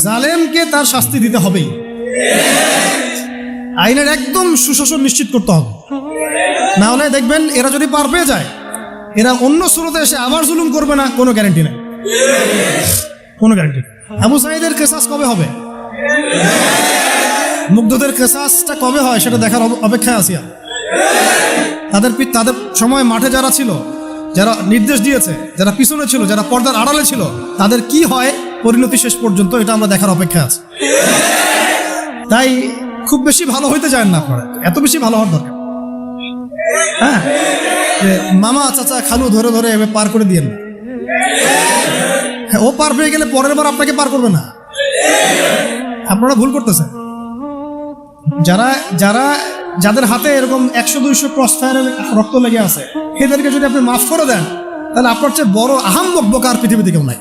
জালেমকে তার শাস্তি দিতে হবেই, আইনের একদম সুশাসন নিশ্চিত করতে হবে। না হলে দেখবেন এরা যদি পার পেয়ে যায়, এরা অন্য সুরতে এসে আবার জুলুম করবে না, কোনো গ্যারান্টি নেই, কোনো গ্যারান্টি নেই। আবু সাঈদের কেসাস কবে হবে, মুগ্ধদের কেসাসটা কবে হয় সেটা দেখার অপেক্ষায় আছি। তাদের সময় মাঠে যারা ছিল, যারা নির্দেশ দিয়েছে, যারা পিছনে ছিল, যারা পর্দার আড়ালে ছিল, তাদের কি হয় পরিণতি শেষ পর্যন্ত, এটা আমরা দেখার অপেক্ষা আছে। তাই খুব বেশি ভালো হইতে চান না আপনারা, এত বেশি ভালো হওয়ার দরকার। হ্যাঁ, মামা চাচা খালু ধরে ধরে এভাবে পার করে দিয়েন না। ও পার পেয়ে গেলে পরের বার আপনাকে পার করবে না। আপনারা ভুল করতেছেন। যাদের হাতে এরকম 100-200 ক্রস ফায়ারের রক্ত লেগে আছে, এদেরকে যদি আপনি মাফ করে দেন, তাহলে আপনার চেয়ে বড় আহাম্মক বোকা আর পৃথিবীতে কেউ নাই।